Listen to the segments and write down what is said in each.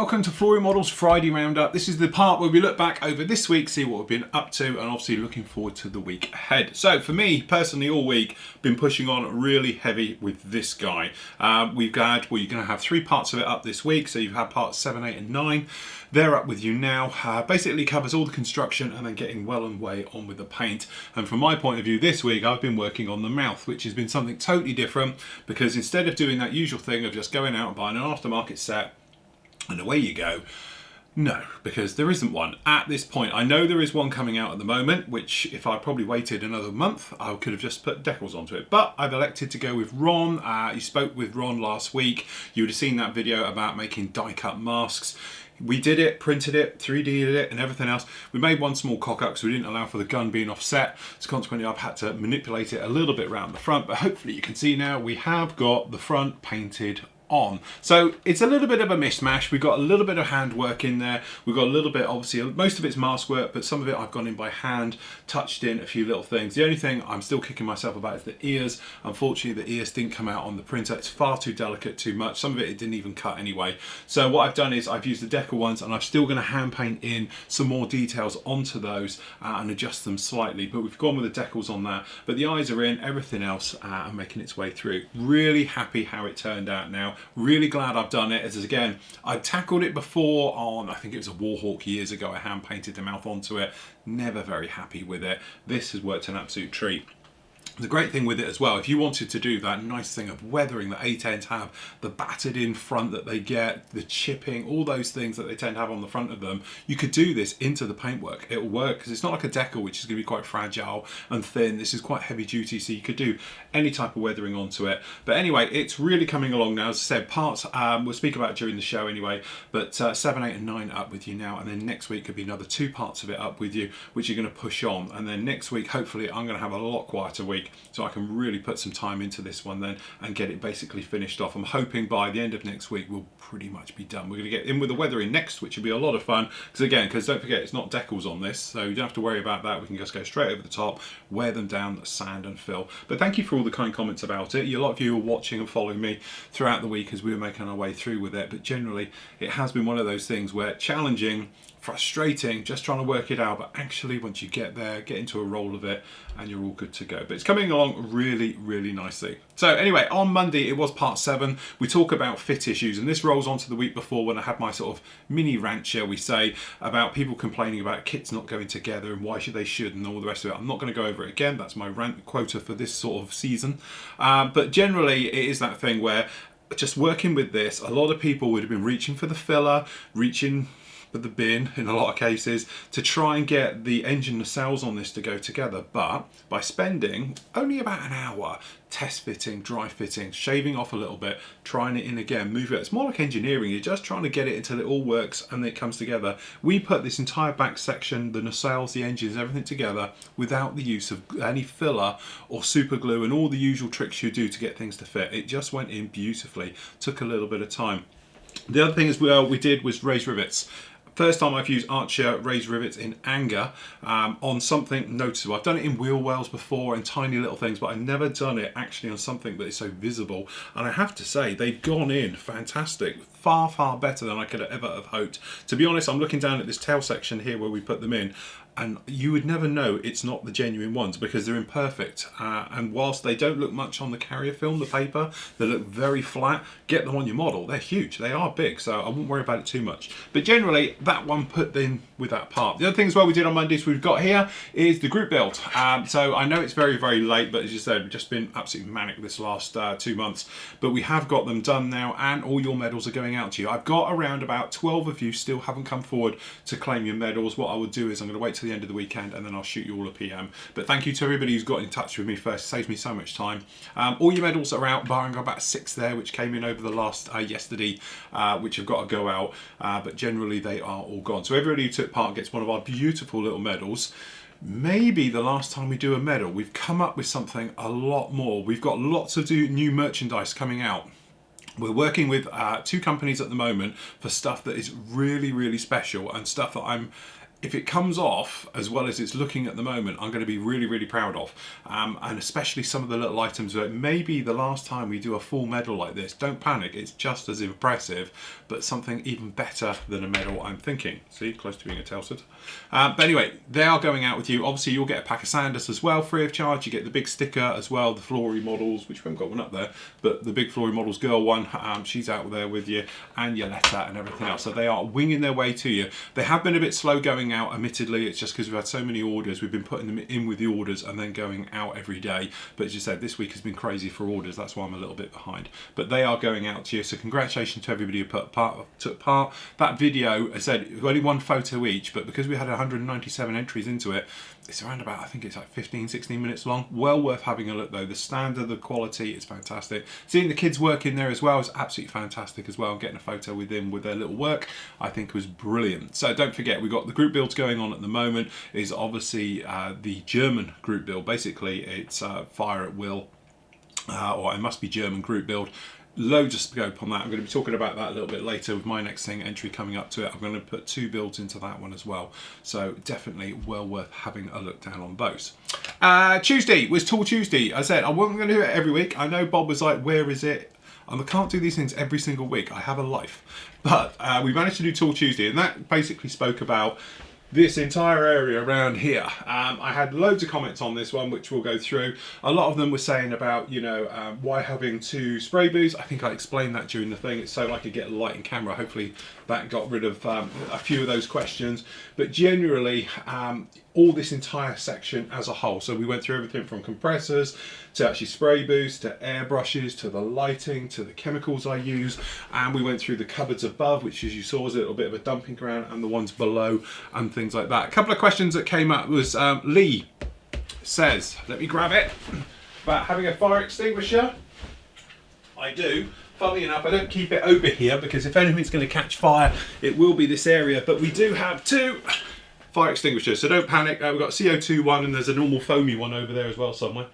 welcome to Flory Models Friday Roundup. This is the part where we look back over this week, see what we've been up to, and obviously looking forward to the week ahead. So for me, personally, all week, been pushing on really heavy with this guy. You're going to have 3 parts of it up this week, so you've had parts 7, 8 and 9. They're up with you now. Basically covers all the construction and then getting well and way on with the paint. And from my point of view this week, I've been working on the mouth, which has been something totally different, because instead of doing that usual thing of just going out and buying an aftermarket set and away you go, no, because there isn't one at this point. I know there is one coming out at the moment, which if I probably waited another month, I could have just put decals onto it. But I've elected to go with Ron. You spoke with Ron last week. You would have seen that video about making die-cut masks. We did it, printed it, 3D'd it and everything else. We made one small cock-up because we didn't allow for the gun being offset. So consequently I've had to manipulate it a little bit around the front, but hopefully you can see now we have got the front painted on. So it's a little bit of a mishmash. We've got a little bit of hand work in there. We've got a little bit, obviously, most of it's mask work, but some of it I've gone in by hand, touched in a few little things. The only thing I'm still kicking myself about is the ears. Unfortunately, the ears didn't come out on the printer. It's far too delicate, too much. Some of it didn't even cut anyway. So what I've done is I've used the decal ones, and I'm still going to hand paint in some more details onto those and adjust them slightly. But we've gone with the decals on that. But the eyes are in, everything else are making its way through. Really happy how it turned out now. Really glad I've done it, as again, I tackled it before on, I think it was a Warhawk years ago. I hand painted the mouth onto it. Never very happy with it. This has worked an absolute treat. The great thing with it as well, if you wanted to do that nice thing of weathering that A10s have, the battered in front that they get, the chipping, all those things that they tend to have on the front of them, you could do this into the paintwork. It'll work because it's not like a decal, which is going to be quite fragile and thin. This is quite heavy duty, so you could do any type of weathering onto it. But anyway, it's really coming along now. As I said, parts we'll speak about during the show anyway, but 7, 8 and 9 up with you now, and then next week could be another 2 parts of it up with you, which you're going to push on. And then next week, hopefully, I'm going to have a lot quieter week, so I can really put some time into this one then and get it basically finished off. I'm hoping by the end of next week we'll pretty much be done. We're going to get in with the weathering next, which will be a lot of fun, because don't forget, it's not decals on this, so you don't have to worry about that. We can just go straight over the top, wear them down, sand and fill. But thank you for all the kind comments about it. A lot of you are watching and following me throughout the week as we were making our way through with it, but generally it has been one of those things where challenging, frustrating, just trying to work it out, but actually once you get there, get into a roll of it and you're all good to go. But it's coming along really, really nicely. So anyway, on Monday it was part 7. We talk about fit issues, and this rolls on to the week before when I had my sort of mini rant, shall we say, about people complaining about kits not going together and why they should and all the rest of it. I'm not going to go over it again. That's my rant quota for this sort of season. But generally it is that thing where just working with this, a lot of people would have been reaching for the filler, reaching for the bin in a lot of cases to try and get the engine nacelles on this to go together. But by spending only about an hour test fitting, dry fitting, shaving off a little bit, trying it in again, move it, it's more like engineering. You're just trying to get it until it all works and it comes together. We put this entire back section, the nacelles, the engines, everything together without the use of any filler or super glue and all the usual tricks you do to get things to fit. It just went in beautifully. Took a little bit of time. The other thing as well we did was raise rivets. First time I've used Archer raised rivets in anger on something noticeable. I've done it in wheel wells before and tiny little things, but I've never done it actually on something that is so visible. And I have to say, they've gone in fantastic. Far, far better than I could ever have hoped. To be honest, I'm looking down at this tail section here where we put them in, and you would never know it's not the genuine ones because they're imperfect. And whilst they don't look much on the carrier film, the paper, they look very flat. Get them on your model, they're huge, they are big, so I wouldn't worry about it too much. But generally, that one put in with that part. The other thing as well we did on Mondays we've got here is the group build. So I know it's very, very late, but as you said, we've just been absolutely manic this last 2 months. But we have got them done now, and all your medals are going out to you. I've got around about 12 of you still haven't come forward to claim your medals. What I will do is I'm going to wait till the end of the weekend and then I'll shoot you all a PM. But thank you to everybody who's got in touch with me first. It saves me so much time. All your medals are out, barring about 6 there which came in over the last yesterday, which have got to go out, but generally they are all gone. So everybody who took part gets one of our beautiful little medals. Maybe the last time we do a medal, we've come up with something a lot more. We've got lots of new merchandise coming out. We're working with 2 companies at the moment for stuff that is really, really special and stuff that I'm if it comes off as well as it's looking at the moment, I'm going to be really, really proud of. And especially some of the little items that maybe the last time we do a full medal like this, don't panic, it's just as impressive, but something even better than a medal, I'm thinking. See, close to being a Telsted. But anyway, they are going out with you. Obviously, you'll get a pack of sanders as well, free of charge. You get the big sticker as well, the Flory models, which we haven't got one up there, but the big Flory models girl one, she's out there with you, and your letter and everything else. So they are winging their way to you. They have been a bit slow going out, admittedly. It's just because we've had so many orders. We've been putting them in with the orders and then going out every day. But as you said, this week has been crazy for orders. That's why I'm a little bit behind. But they are going out to you. So congratulations to everybody who took part. That video, I said, only one photo each, but because we had 197 entries into it, it's around about, I think it's like 15, 16 minutes long. Well worth having a look though. The standard, the quality is fantastic. Seeing the kids work in there as well is absolutely fantastic as well. Getting a photo with them with their little work, I think was brilliant. So don't forget, we've got the group builds going on at the moment. Is obviously the German group build. Basically, it's fire at will, or it must be German group build. Loads of scope on that. I'm going to be talking about that a little bit later with my next entry coming up to it. I'm going to put 2 builds into that one as well. So definitely well worth having a look down on those. Tuesday was Tool Tuesday. I said I wasn't going to do it every week. I know Bob was like, where is it? I can't do these things every single week. I have a life. But we managed to do Tool Tuesday, and that basically spoke about this entire area around here. I had loads of comments on this one, which we'll go through. A lot of them were saying about, you know, why having 2 spray booths. I think I explained that during the thing. It's so I could get a light and camera. Hopefully that got rid of a few of those questions. But generally, all this entire section as a whole. So we went through everything from compressors to actually spray booths, to airbrushes, to the lighting, to the chemicals I use. And we went through the cupboards above, which as you saw was a little bit of a dumping ground, and the ones below and things like that. A couple of questions that came up was Lee says, let me grab it, about having a fire extinguisher. I do. Funnily enough, I don't keep it over here because if anything's going to catch fire, it will be this area. But we do have 2 fire extinguishers, so don't panic. We've got a CO2 one, and there's a normal foamy one over there as well somewhere,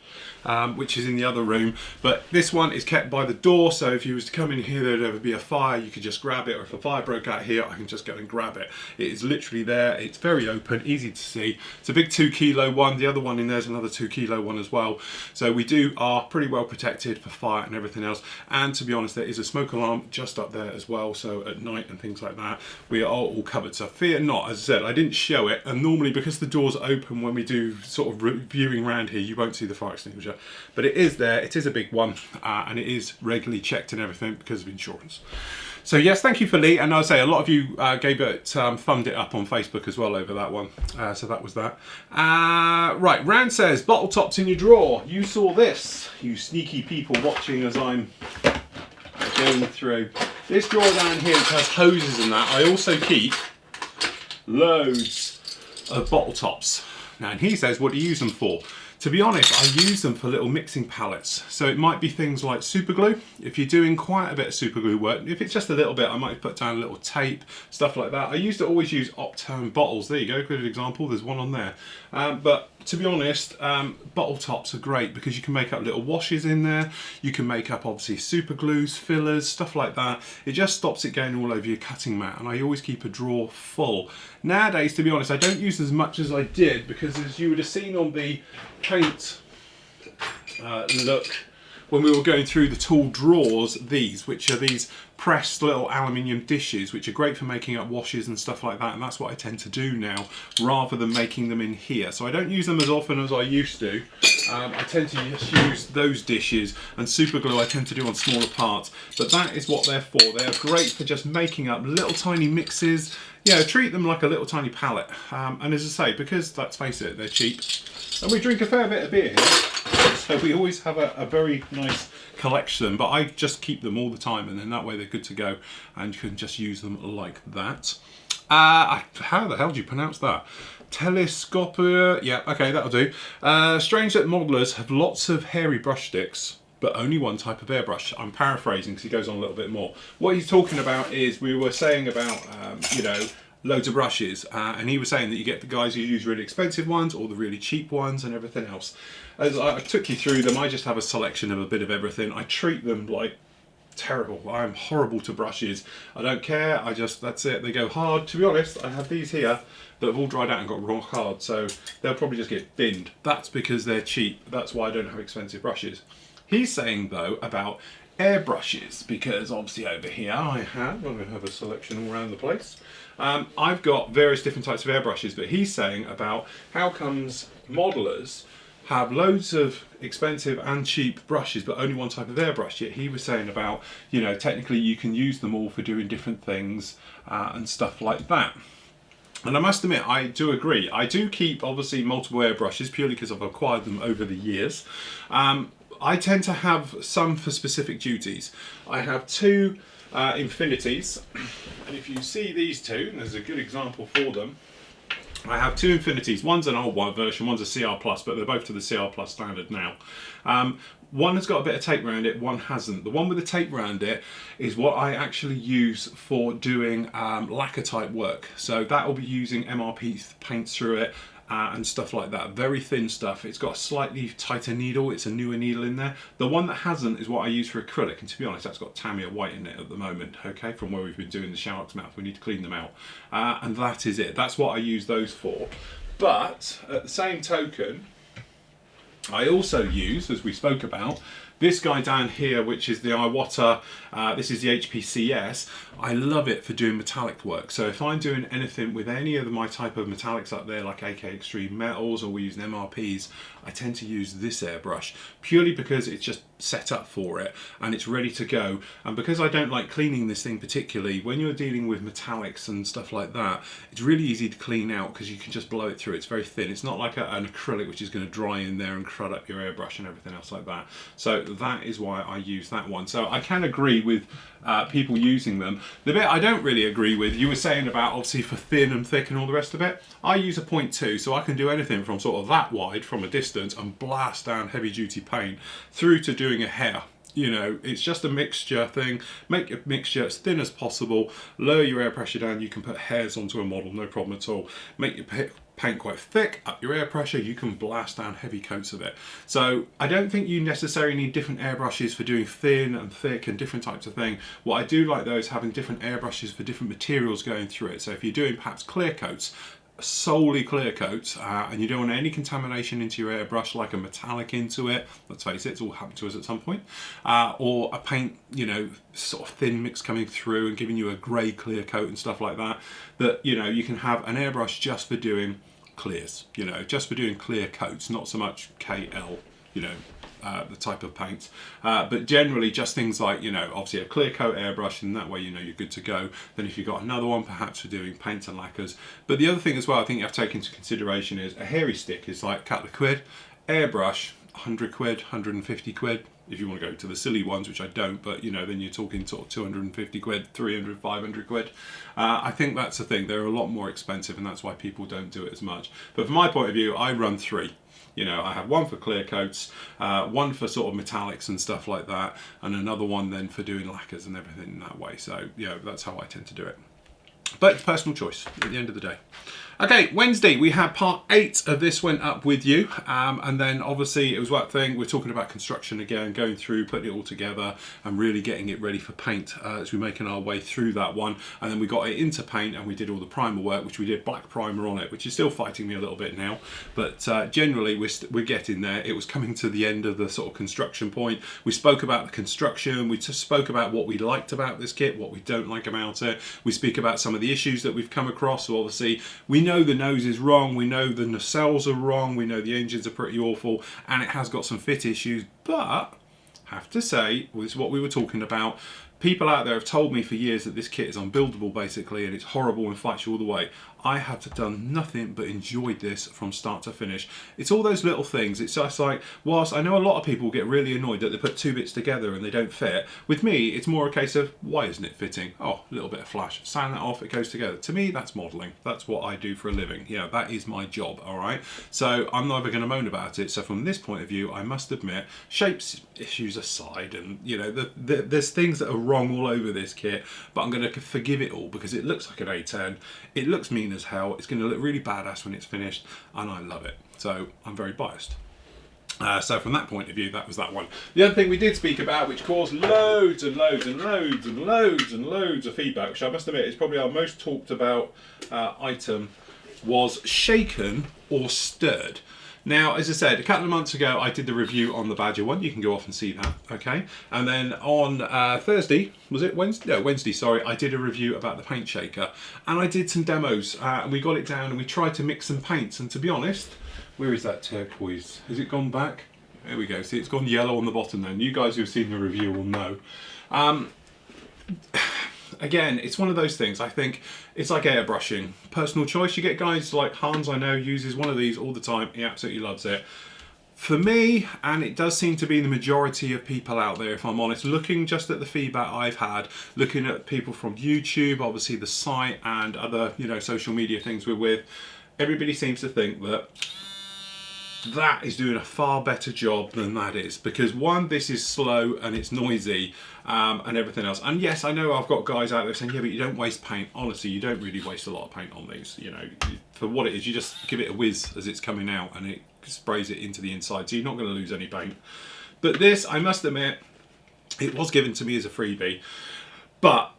which is in the other room. But this one is kept by the door, so if you was to come in here, there'd ever be a fire, you could just grab it, or if a fire broke out here, I can just go and grab it. It is literally there. It's very open, easy to see. It's a big 2 kilo one. The other one in there's another 2 kilo one as well. So we are pretty well protected for fire and everything else. And to be honest, there is a smoke alarm just up there as well. So at night and things like that, we are all covered. So fear not. As I said, I didn't show it, and normally because the doors are open when we do sort of reviewing around here, you won't see the fire extinguisher, but it is there. It is a big one, and it is regularly checked and everything because of insurance. So yes, thank you for Lee, and I'll say a lot of you gave it, thumbed it up on Facebook as well over that one. So that was that. Right, Rand says bottle tops in your drawer. You saw this, you sneaky people watching as I'm going through this drawer down here, which has hoses and that. I also keep loads of bottle tops. Now, and he says, what do you use them for? To be honest, I use them for little mixing pallets. So it might be things like super glue. If you're doing quite a bit of super glue work, if it's just a little bit, I might put down a little tape, stuff like that. I used to always use Optone bottles. There you go, good example. There's one on there. But to be honest, bottle tops are great because you can make up little washes in there. You can make up obviously super glues, fillers, stuff like that. It just stops it going all over your cutting mat, and I always keep a drawer full. Nowadays, to be honest, I don't use as much as I did because as you would have seen on the paint look when we were going through the tool drawers, which are these pressed little aluminium dishes, which are great for making up washes and stuff like that, and that's what I tend to do now rather than making them in here. So I don't use them as often as I used to. I tend to just use those dishes, and super glue I tend to do on smaller parts, but that is what they're for. They're great for just making up little tiny mixes. Yeah, treat them like a little tiny palette. And as I say, because let's face it, they're cheap, and we drink a fair bit of beer here, so we always have a very nice collection, but I just keep them all the time, and then that way they're good to go, and you can just use them like that. How the hell do you pronounce that? Telescopier, yeah, okay, that'll do. Strange that modelers have lots of hairy brush sticks, but only one type of airbrush. I'm paraphrasing because he goes on a little bit more. What he's talking about is, we were saying about, you know, loads of brushes, and he was saying that you get the guys who use really expensive ones or the really cheap ones and everything else. As I took you through them, I just have a selection of a bit of everything. I treat them like terrible. I'm horrible to brushes. I don't care. That's it. They go hard. To be honest, I have these here that have all dried out and got rock hard, so they'll probably just get binned. That's because they're cheap. That's why I don't have expensive brushes. He's saying though about airbrushes, because obviously over here I'm going to have a selection all around the place. I've got various different types of airbrushes, but he's saying about how comes modelers have loads of expensive and cheap brushes but only one type of airbrush. Yet he was saying about, you know, technically you can use them all for doing different things and stuff like that. And I must admit, I do agree. I do keep obviously multiple airbrushes purely because I've acquired them over the years. I tend to have some for specific duties. I have two Infinities, and if you see these two, and there's a good example for them. I have two Infinities. One's an old one version, one's a CR+, but they're both to the CR+ standard now. One has got a bit of tape around it, one hasn't. The one with the tape around it is what I actually use for doing lacquer type work. So that will be using MRP paints through it and stuff like that. Very thin stuff. It's got a slightly tighter needle. It's a newer needle in there. The one that hasn't is what I use for acrylic, and to be honest, that's got Tamiya white in it at the moment, okay, from where we've been doing the shark's mouth. We need to clean them out. And that is it. That's what I use those for. But at the same token, I also use, as we spoke about, this guy down here, which is the Iwata, this is the HPCS. I love it for doing metallic work. So if I'm doing anything with any of my type of metallics up there, like AK Extreme Metals, or we're using MRPs, I tend to use this airbrush purely because it's just set up for it and it's ready to go. And because I don't like cleaning this thing particularly, when you're dealing with metallics and stuff like that, it's really easy to clean out because you can just blow it through. It's very thin. It's not like an acrylic which is going to dry in there and crud up your airbrush and everything else like that. So that is why I use that one. So I can agree with people using them. The bit I don't really agree with, you were saying about obviously for thin and thick and all the rest of it, I use a 0.2, so I can do anything from sort of that wide from a distance and blast down heavy duty paint through to doing a hair. You know, it's just a mixture thing. Make your mixture as thin as possible, lower your air pressure down, you can put hairs onto a model, no problem at all. Make your paint quite thick, up your air pressure, you can blast down heavy coats of it. So I don't think you necessarily need different airbrushes for doing thin and thick and different types of thing. What I do like though is having different airbrushes for different materials going through it. So if you're doing perhaps clear coats, solely clear coats, and you don't want any contamination into your airbrush, like a metallic into it, let's face it, it's all happened to us at some point, or a paint, you know, sort of thin mix coming through and giving you a grey clear coat and stuff like that, that, you know, you can have an airbrush just for doing clears, you know, just for doing clear coats, not so much KL, you know, the type of paints, but generally just things like, you know, obviously a clear coat airbrush, and that way you know you're good to go. Then if you've got another one perhaps for doing paints and lacquers. But the other thing as well I think you have to take into consideration is a hairy stick is like a couple of quid, airbrush 100 quid, 150 quid. If you want to go to the silly ones, which I don't, but you know, then you're talking sort of 250 quid, 300, 500 quid. I think that's the thing, they're a lot more expensive, and that's why people don't do it as much. But from my point of view, I run three. You know, I have one for clear coats, one for sort of metallics and stuff like that, and another one then for doing lacquers and everything in that way. So, you know, that's how I tend to do it. But it's personal choice at the end of the day. Okay, Wednesday we had part 8 of this went up with you, and then obviously it was that thing, we're talking about construction again, going through, putting it all together and really getting it ready for paint as we're making our way through that one. And then we got it into paint and we did all the primer work, which we did black primer on it, which is still fighting me a little bit now, but generally we're getting there. It was coming to the end of the sort of construction point. We spoke about the construction, we just spoke about what we liked about this kit, what we don't like about it. We speak about some of the issues that we've come across. So obviously we know the nose is wrong, we know the nacelles are wrong, we know the engines are pretty awful, and it has got some fit issues, but have to say, this is what we were talking about, people out there have told me for years that this kit is unbuildable basically, and it's horrible and fights you all the way. I have done nothing but enjoyed this from start to finish. It's all those little things. It's just like, whilst I know a lot of people get really annoyed that they put two bits together and they don't fit, with me it's more a case of, why isn't it fitting? Oh, a little bit of flash, sand that off, it goes together. To me, that's modelling. That's what I do for a living. Yeah, that is my job, all right? So I'm never going to moan about it. So from this point of view, I must admit, shapes issues aside, and you know, there's things that are wrong all over this kit, but I'm going to forgive it all because it looks like an A10. It looks mean as hell. It's going to look really badass when it's finished, and I love it. So I'm very biased. So from that point of view, that was that one. The other thing we did speak about, which caused loads and loads and loads and loads and loads of feedback, which I must admit is probably our most talked about item, was shaken or stirred. Now, as I said, a couple of months ago, I did the review on the Badger one. You can go off and see that, okay? And then on Thursday, was it Wednesday? No, Wednesday, sorry. I did a review about the paint shaker. And I did some demos. And we got it down and we tried to mix some paints. And to be honest, where is that turquoise? Has it gone back? There we go. See, it's gone yellow on the bottom then. You guys who've seen the review will know. Again, it's one of those things. I think it's like airbrushing. Personal choice. You get guys like Hans, I know, uses one of these all the time. He absolutely loves it. For me, and it does seem to be the majority of people out there, if I'm honest, looking just at the feedback I've had, looking at people from YouTube, obviously the site and other, social media things we're with, everybody seems to think that that is doing a far better job than that is, because one, this is slow and it's noisy and everything else. And yes, I know I've got guys out there saying, yeah, but you don't waste paint. Honestly, you don't really waste a lot of paint on these. For what it is, you just give it a whiz as it's coming out and it sprays it into the inside, so you're not going to lose any paint. But this, I must admit, it was given to me as a freebie, but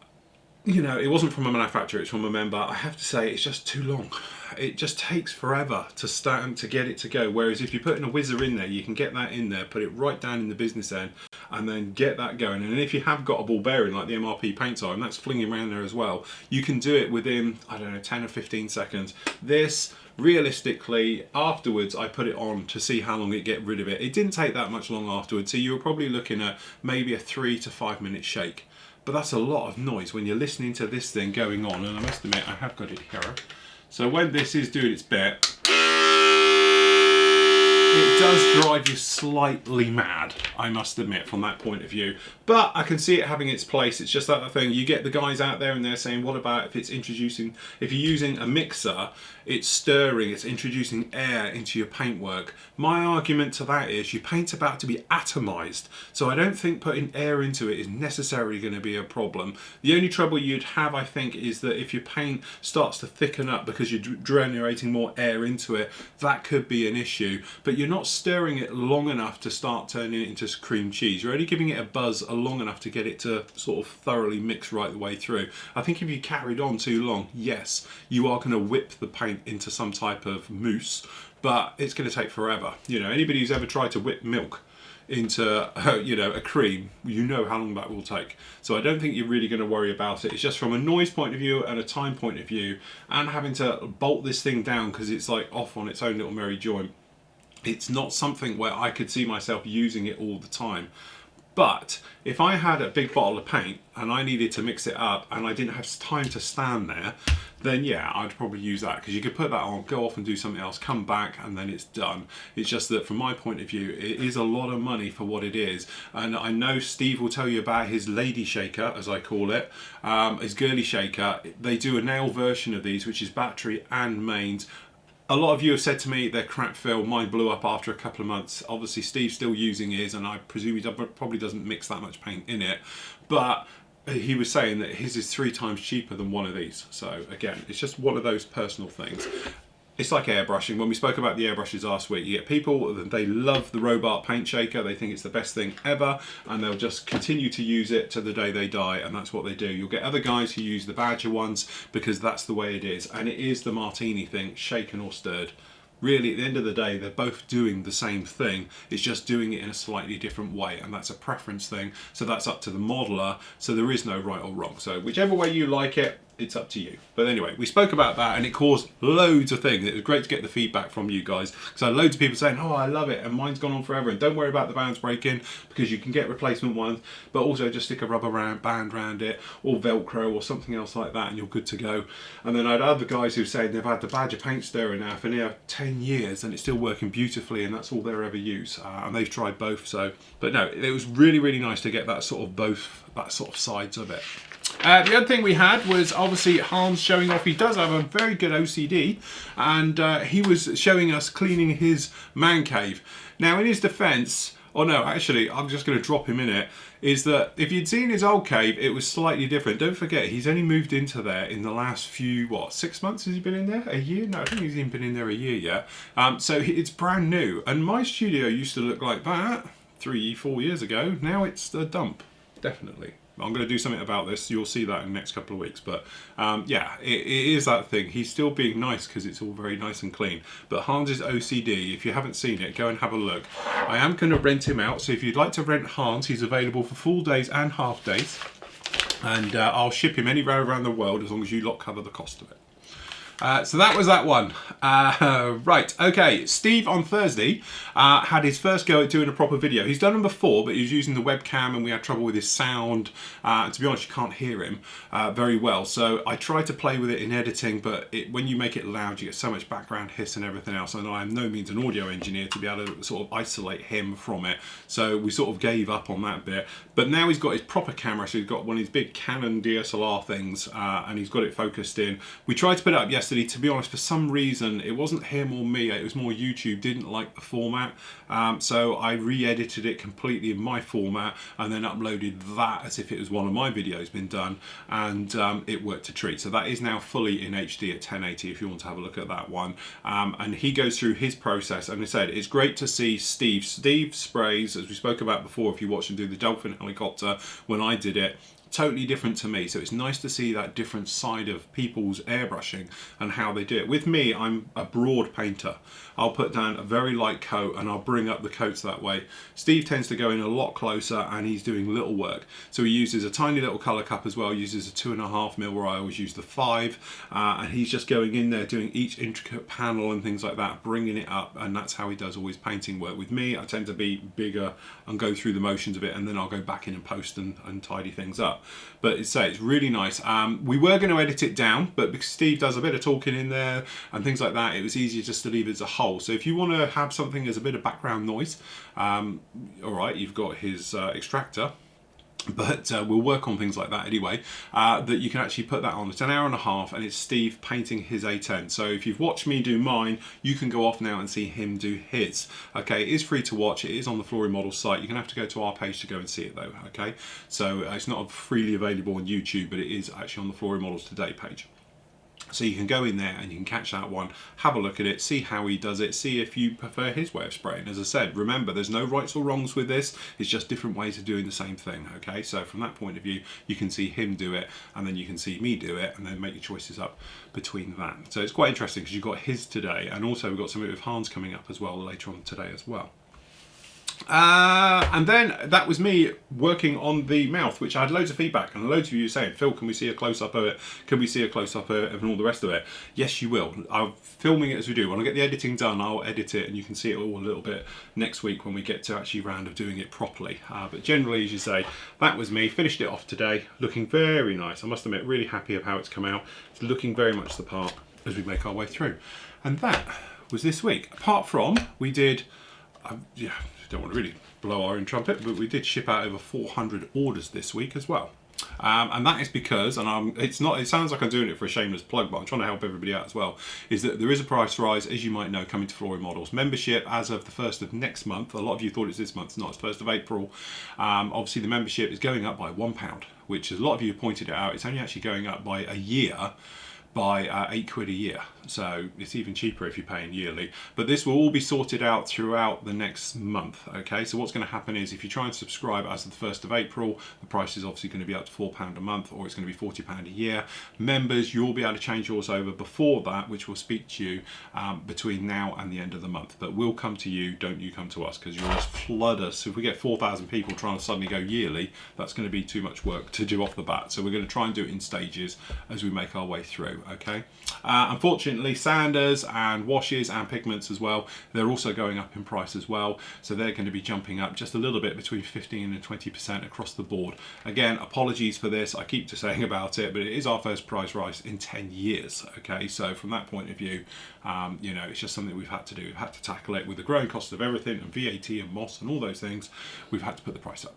it wasn't from a manufacturer, it's from a member. I have to say, it's just too long. It just takes forever to get it to go. Whereas if you put in a whizzer in there, you can get that in there, put it right down in the business end, and then get that going. And if you have got a ball bearing like the MRP paints are, and that's flinging around there as well, you can do it within, 10 or 15 seconds. This, realistically, afterwards, I put it on to see how long it get rid of it. It didn't take that much long afterwards, so you were probably looking at maybe a 3 to 5 minute shake. But that's a lot of noise when you're listening to this thing going on, and I must admit, I have got it here. So when this is doing its bit, it does drive you slightly mad, I must admit, from that point of view. But I can see it having its place. It's just that thing. You get the guys out there and they're saying, what about if you're using a mixer, it's stirring, it's introducing air into your paintwork. My argument to that is your paint's about to be atomized. So I don't think putting air into it is necessarily going to be a problem. The only trouble you'd have, I think, is that if your paint starts to thicken up because you're generating more air into it, that could be an issue. But you're not stirring it long enough to start turning it into cream cheese. You're only giving it a buzz long enough to get it to sort of thoroughly mix right the way through. I think if you carried on too long, yes, you are going to whip the paint into some type of mousse, but it's going to take forever. Anybody who's ever tried to whip milk into a cream, how long that will take. So I don't think you're really going to worry about it. It's just from a noise point of view and a time point of view, and having to bolt this thing down because it's like off on its own little merry joint. It's not something where I could see myself using it all the time. But if I had a big bottle of paint and I needed to mix it up and I didn't have time to stand there, then yeah, I'd probably use that, because you could put that on, go off and do something else, come back, and then it's done. It's just that from my point of view, it is a lot of money for what it is. And I know Steve will tell you about his lady shaker, as I call it, his girly shaker. They do a nail version of these, which is battery and mains. A lot of you have said to me they're crap fill. Mine blew up after a couple of months. Obviously, Steve's still using his, and I presume he probably doesn't mix that much paint in it. But he was saying that his is 3 times cheaper than one of these. So again, it's just one of those personal things. It's like airbrushing. When we spoke about the airbrushes last week, you get people, they love the Robart paint shaker, they think it's the best thing ever, and they'll just continue to use it to the day they die, and that's what they do. You'll get other guys who use the Badger ones because that's the way it is, and it is the martini thing, shaken or stirred. Really, at the end of the day, they're both doing the same thing. It's just doing it in a slightly different way, and that's a preference thing. So that's up to the modeler. So there is no right or wrong. So whichever way you like it, it's up to you. But anyway, we spoke about that and it caused loads of things. It was great to get the feedback from you guys, because I had loads of people saying, oh, I love it and mine's gone on forever, and don't worry about the bands breaking because you can get replacement ones, but also just stick a rubber band around it or Velcro or something else like that and you're good to go. And then I had other guys who said they've had the Badger paint stirrer now for near 10 years and it's still working beautifully, and that's all they ever use, and they've tried both. So, but no, it was really, really nice to get that sort of both, that sort of sides of it. The other thing we had was obviously Hans showing off. He does have a very good OCD, and he was showing us cleaning his man cave. Now, in his defence, Oh no, actually, I'm just going to drop him in it. Is that if you'd seen his old cave, it was slightly different. Don't forget, he's only moved into there in the last few, what, 6 months has he been in there? A year? No, I don't think he's even been in there a year yet. So it's brand new. And my studio used to look like that 3-4 years ago. Now it's a dump, definitely. I'm going to do something about this. You'll see that in the next couple of weeks. But yeah, it is that thing. He's still being nice because it's all very nice and clean. But Hans's OCD, if you haven't seen it, go and have a look. I am going to rent him out. So if you'd like to rent Hans, he's available for full days and half days. And I'll ship him anywhere around the world as long as you lot cover the cost of it. So that was that one. Right, okay. Steve on Thursday had his first go at doing a proper video. He's done them before, but he was using the webcam and we had trouble with his sound. To be honest, you can't hear him very well. So I tried to play with it in editing, but when you make it loud, you get so much background hiss and everything else. And I am no means an audio engineer to be able to sort of isolate him from it. So we sort of gave up on that bit. But now he's got his proper camera. So he's got one of his big Canon DSLR things and he's got it focused in. We tried to put it up yesterday. To be honest, for some reason, it wasn't him or me, it was more YouTube didn't like the format. So I re-edited it completely in my format and then uploaded that as if it was one of my videos been done, and it worked a treat. So that is now fully in HD at 1080 if you want to have a look at that one. And he goes through his process, and I said it's great to see Steve. Steve sprays, as we spoke about before, if you watch him do the dolphin helicopter when I did it, totally different to me. So it's nice to see that different side of people's airbrushing and how they do it. With me, I'm a broad painter. I'll put down a very light coat and I'll bring up the coats that way. Steve tends to go in a lot closer and he's doing little work. So he uses a tiny little colour cup as well, uses a 2.5mm where I always use the 5, and he's just going in there doing each intricate panel and things like that, bringing it up, and that's how he does all his painting work. With me, I tend to be bigger and go through the motions of it, and then I'll go back in and post and tidy things up. But it's really nice. We were going to edit it down, but because Steve does a bit of talking in there and things like that, it was easier just to leave it as a whole. So if you want to have something as a bit of background noise, all right, you've got his extractor. But we'll work on things like that anyway, that you can actually put that on. It's an hour and a half and it's Steve painting his A10. So if you've watched me do mine, you can go off now and see him do his. Okay, it is free to watch. It is on the Flory Models site. You're going to have to go to our page to go and see it though, okay? So it's not freely available on YouTube, but it is actually on the Flory Models Today page. So you can go in there and you can catch that one, have a look at it, see how he does it, see if you prefer his way of spraying. As I said, remember, there's no rights or wrongs with this. It's just different ways of doing the same thing, okay? So from that point of view, you can see him do it, and then you can see me do it, and then make your choices up between that. So it's quite interesting because you've got his today, and also we've got something with Hans coming up as well later on today as well. And then that was me working on the mouth, which I had loads of feedback and loads of you saying, Phil, can we see a close-up of it? Can we see a close-up of it and all the rest of it? Yes, you will. I'm filming it as we do. When I get the editing done, I'll edit it and you can see it all a little bit next week when we get to actually round of doing it properly. But generally, as you say, that was me. Finished it off today, looking very nice. I must admit, really happy of how it's come out. It's looking very much the part as we make our way through. And that was this week. Apart from, we did... yeah, don't want to really blow our own trumpet, but we did ship out over 400 orders this week as well. And that is because, and it sounds like I'm doing it for a shameless plug, but I'm trying to help everybody out as well, is that there is a price rise, as you might know, coming to Flory Models. Membership as of the 1st of next month, a lot of you thought it's this month, it's not, it's 1st of April. Obviously the membership is going up by £1, which a lot of you pointed it out, it's only actually going up by a year, by £8 a year. So it's even cheaper if you're paying yearly. But this will all be sorted out throughout the next month, okay? So what's going to happen is if you try and subscribe as of the 1st of April, the price is obviously going to be up to £4 a month, or it's going to be £40 a year. Members, you'll be able to change yours over before that, which will speak to you between now and the end of the month. But we'll come to you, don't you come to us, because you'll just flood us. So if we get 4,000 people trying to suddenly go yearly, that's going to be too much work to do off the bat. So we're going to try and do it in stages as we make our way through, okay? Unfortunately, sanders and washes and pigments as well, they're also going up in price as well, so they're going to be jumping up just a little bit, between 15 and 20% across the board. Again, apologies for this, I keep just saying about it, but it is our first price rise in 10 years, okay? So from that point of view, you know, it's just something we've had to do. We've had to tackle it with the growing cost of everything and VAT and MOS and all those things. We've had to put the price up.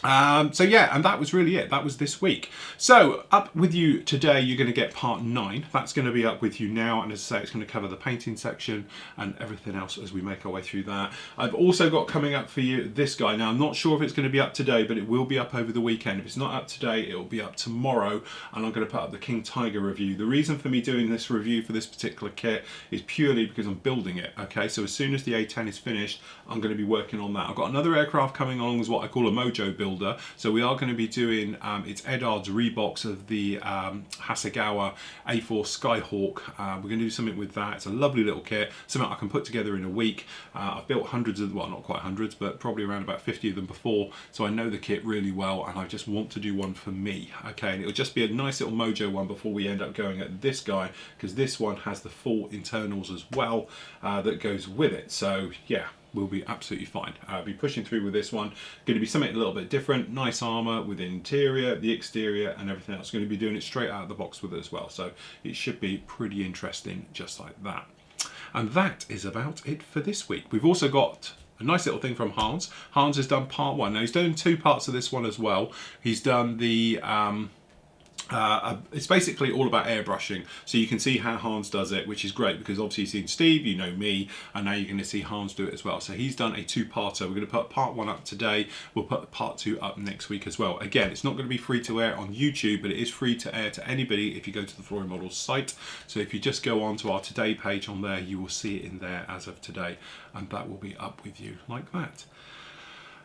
So yeah, and that was really it. That was this week. So up with you today, you're going to get part 9. That's going to be up with you now, and as I say, it's going to cover the painting section and everything else as we make our way through that. I've also got coming up for you this guy. Now I'm not sure if it's going to be up today, but it will be up over the weekend. If it's not up today, it will be up tomorrow, and I'm going to put up the King Tiger review. The reason for me doing this review for this particular kit is purely because I'm building it. Okay, so as soon as the A10 is finished, I'm going to be working on that. I've got another aircraft coming along as what I call a mojo build. So we are going to be doing it's Edard's rebox of the Hasegawa A4 Skyhawk. We're going to do something with that. It's a lovely little kit, something I can put together in a week. I've built hundreds of, well, not quite hundreds, but probably around about 50 of them before, so I know the kit really well, and I just want to do one for me. Okay, and it'll just be a nice little mojo one before we end up going at this guy, because this one has the full internals as well that goes with it. So yeah, we'll be absolutely fine. I'll be pushing through with this one. Going to be something a little bit different. Nice armour with the interior, the exterior, and everything else. Going to be doing it straight out of the box with it as well. So it should be pretty interesting just like that. And that is about it for this week. We've also got a nice little thing from Hans. Hans has done part 1. Now he's doing 2 parts of this one as well. He's done the it's basically all about airbrushing, so you can see how Hans does it, which is great because obviously you've seen Steve, you know me, and now you're going to see Hans do it as well. So he's done a 2-parter. We're going to put part 1 up today. We'll put part 2 up next week as well. Again, it's not going to be free to air on YouTube, but it is free to air to anybody if you go to the Flory Models site. So if you just go on to our today page on there, you will see it in there as of today, and that will be up with you like that.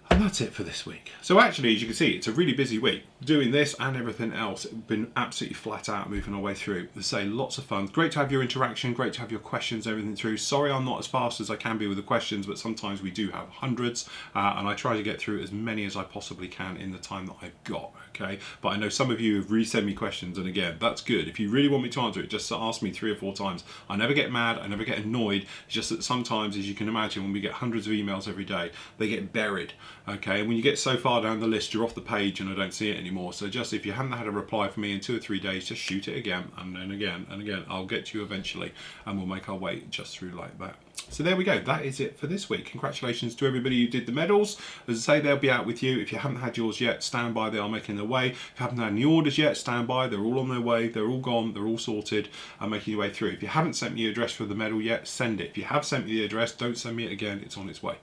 And that's it for this week. So actually, as you can see, it's a really busy week. Doing this and everything else, been absolutely flat out moving our way through. Let's say lots of fun. Great to have your interaction, great to have your questions, everything through. Sorry I'm not as fast as I can be with the questions, but sometimes we do have hundreds, and I try to get through as many as I possibly can in the time that I've got, okay? But I know some of you have resent me questions, and again, that's good. If you really want me to answer it, just ask me 3 or 4 times. I never get mad, I never get annoyed. It's just that sometimes, as you can imagine, when we get hundreds of emails every day, they get buried. Okay, and when you get so far down the list, you're off the page and I don't see it anymore. So just if you haven't had a reply from me in 2 or 3 days, just shoot it again and then again and again. I'll get to you eventually, and we'll make our way just through like that. So there we go. That is it for this week. Congratulations to everybody who did the medals. As I say, they'll be out with you. If you haven't had yours yet, stand by. They are making their way. If you haven't had any orders yet, stand by. They're all on their way. They're all gone. They're all sorted and making your way through. If you haven't sent me your address for the medal yet, send it. If you have sent me the address, don't send me it again. It's on its way.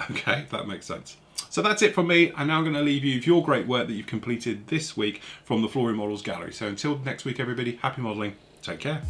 Okay, if that makes sense. So that's it from me. I'm now going to leave you with your great work that you've completed this week from the Flory Models Gallery. So until next week, everybody, happy modelling. Take care.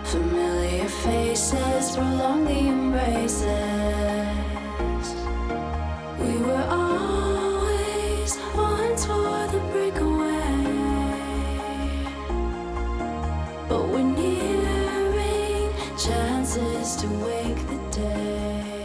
Familiar faces prolong the embraces. We were always one for the breakaway, but we're nearing chances to wake the day.